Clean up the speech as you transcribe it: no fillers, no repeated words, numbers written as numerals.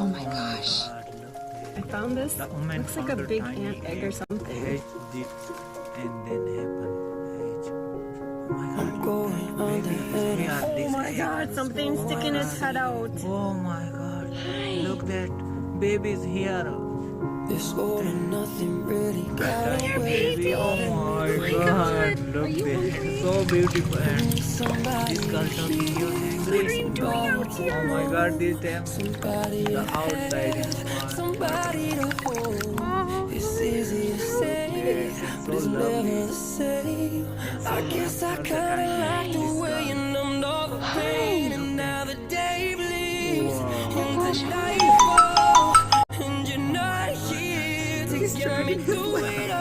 Oh my gosh. I found this. The woman Looks like a found big tiny ant egg or something. H did and then happen. H. Oh my god. Baby is here. Oh This my egg. god, something's sticking its head out. Oh my god. Look that baby's here. This all and nothing really got away. Baby, oh my god. Look that. So beautiful. And this girl talking you angry. Oh my god, this time the outside is fun. Somebody to hold. It's easy to say, but it's never the same. I guess I kinda like the way you numbed all the pain, and now the day bleeds into nightfall, and you're not here to get me through it